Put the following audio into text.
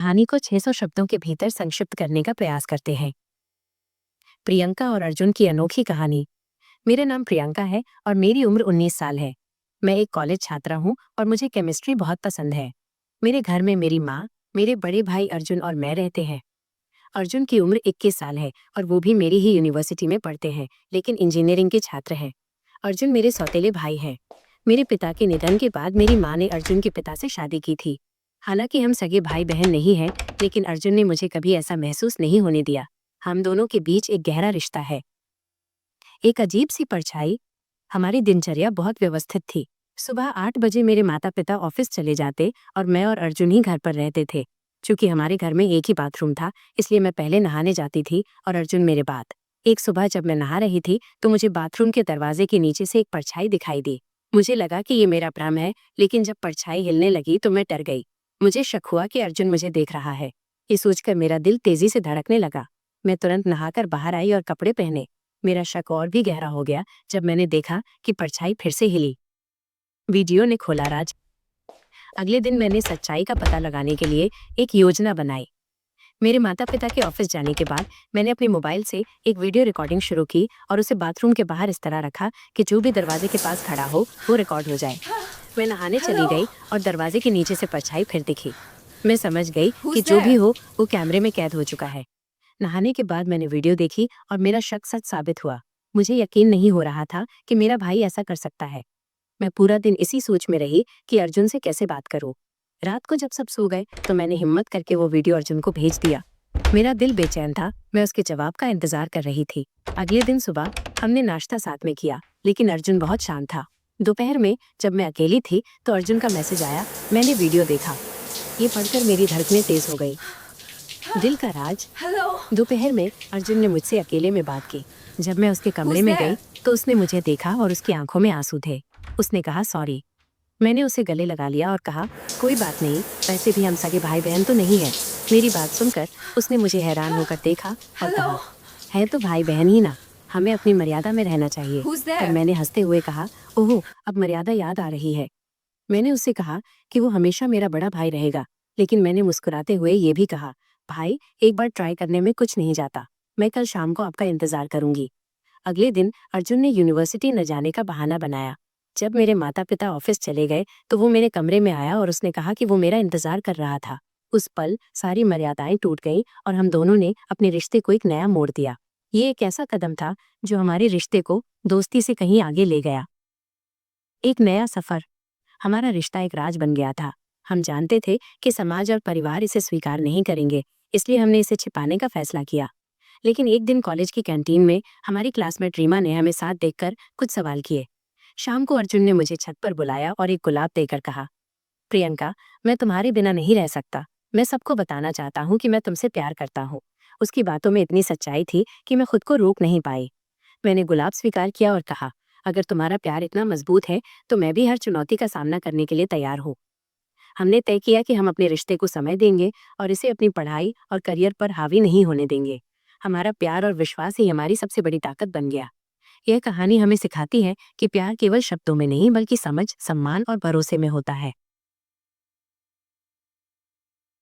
कहानी को 600 शब्दों के भीतर संक्षिप्त करने का प्रयास करते हैं। प्रियंका और अर्जुन की अनोखी कहानी। मेरा नाम प्रियंका है और मेरी उम्र 19 साल है। मैं एक कॉलेज छात्रा हूँ और मुझे केमिस्ट्री बहुत पसंद है। मेरे घर में मेरी माँ, मेरे बड़े भाई अर्जुन और मैं रहते हैं। अर्जुन की उम्र 21 साल है और वो भी मेरी ही यूनिवर्सिटी में पढ़ते हैं, लेकिन इंजीनियरिंग के छात्र हैं। अर्जुन मेरे सौतेले भाई हैं। मेरे पिता के निधन के बाद मेरी माँ ने अर्जुन के पिता से शादी की थी। हालांकि हम सगे भाई बहन नहीं हैं, लेकिन अर्जुन ने मुझे कभी ऐसा महसूस नहीं होने दिया। हम दोनों के बीच एक गहरा रिश्ता है। एक अजीब सी परछाई। हमारी दिनचर्या बहुत व्यवस्थित थी। सुबह 8 बजे मेरे माता पिता ऑफिस चले जाते और मैं और अर्जुन ही घर पर रहते थे। चूंकि हमारे घर में एक ही बाथरूम था, इसलिए मैं पहले नहाने जाती थी और अर्जुन मेरे बाद। एक सुबह जब मैं नहा रही थी तो मुझे बाथरूम के दरवाजे के नीचे से एक परछाई दिखाई दी। मुझे लगा कि ये मेरा भ्रम है, लेकिन जब परछाई हिलने लगी तो मैं डर गई। मुझे शक हुआ कि अर्जुन मुझे देख रहा है। ये सोचकर मेरा दिल तेजी से धड़कने लगा। मैं तुरंत नहाकर बाहर आई और कपड़े पहने। मेरा शक और भी गहरा हो गया जब मैंने देखा कि परछाई फिर से हिली। वीडियो ने खोला राज। अगले दिन मैंने सच्चाई का पता लगाने के लिए एक योजना बनाई। मेरे माता पिता के ऑफिस जाने के बाद मैंने अपने मोबाइल से एक वीडियो रिकॉर्डिंग शुरू की और उसे बाथरूम के बाहर इस तरह रखा कि जो भी दरवाजे के पास खड़ा हो वो रिकॉर्ड हो जाए। मैं नहाने चली गई और दरवाजे के नीचे से परछाई फिर दिखी। मैं समझ गई कि जो भी हो वो कैमरे में कैद हो चुका है। नहाने के बाद मैंने वीडियो देखी और मेरा शक सच साबित हुआ। मुझे यकीन नहीं हो रहा था कि मेरा भाई ऐसा कर सकता है। मैं पूरा दिन इसी सोच में रही कि अर्जुन से कैसे बात करूं। रात को जब सब सो गए तो मैंने हिम्मत करके वो वीडियो अर्जुन को भेज दिया। मेरा दिल बेचैन था, मैं उसके जवाब का इंतजार कर रही थी। अगले दिन सुबह हमने नाश्ता साथ में किया, लेकिन अर्जुन बहुत शांत था। दोपहर में जब मैं अकेली थी तो अर्जुन का मैसेज आया। मैंने वीडियो देखा। ये पढ़कर मेरी धड़कनें तेज हो गई। दिल का राज। दोपहर में अर्जुन ने मुझसे अकेले में बात की। जब मैं उसके कमरे में गई तो उसने मुझे देखा और उसकी आंखों में आंसू थे। उसने कहा सॉरी। मैंने उसे गले लगा लिया और कहा कोई बात नहीं, वैसे भी हम सगे भाई बहन तो नहीं है। मेरी बात सुनकर उसने मुझे हैरान होकर देखा और कहा है तो भाई बहन ही ना, हमें अपनी मर्यादा में रहना चाहिए। पर मैंने हंसते हुए कहा ओह, अब मर्यादा याद आ रही है। मैंने उससे कहा कि वो हमेशा मेरा बड़ा भाई रहेगा, लेकिन मैंने मुस्कुराते हुए ये भी कहा भाई, एक बार ट्राई करने में कुछ नहीं जाता। मैं कल शाम को आपका इंतजार करूंगी। अगले दिन अर्जुन ने यूनिवर्सिटी न जाने का बहाना बनाया। जब मेरे माता पिता ऑफिस चले गए तो वो मेरे कमरे में आया और उसने कहा कि वो मेरा इंतजार कर रहा था। उस पल सारी मर्यादाएं टूट गईं और हम दोनों ने अपने रिश्ते को एक नया मोड़ दिया। ये एक ऐसा कदम था जो हमारे रिश्ते को दोस्ती से कहीं आगे ले गया। एक नया सफर। हमारा रिश्ता एक राज बन गया था। हम जानते थे कि समाज और परिवार इसे स्वीकार नहीं करेंगे, इसलिए हमने इसे छिपाने का फैसला किया। लेकिन एक दिन कॉलेज की कैंटीन में हमारी क्लासमेट रीमा ने हमें साथ देखकर कुछ सवाल किए। शाम को अर्जुन ने मुझे छत पर बुलाया और एक गुलाब देकर कहा प्रियंका, मैं तुम्हारे बिना नहीं रह सकता। मैं सबको बताना चाहता हूँ कि मैं तुमसे प्यार करता हूँ। उसकी बातों में इतनी सच्चाई थी कि मैं खुद को रोक नहीं पाई। मैंने गुलाब स्वीकार किया और कहा अगर तुम्हारा प्यार इतना मजबूत है तो मैं भी हर चुनौती का सामना करने के लिए तैयार हूँ। हमने तय किया कि हम अपने रिश्ते को समय देंगे और इसे अपनी पढ़ाई और करियर पर हावी नहीं होने देंगे। हमारा प्यार और विश्वास ही हमारी सबसे बड़ी ताकत बन गया। यह कहानी हमें सिखाती है कि प्यार केवल शब्दों में नहीं बल्कि समझ, सम्मान और भरोसे में होता है।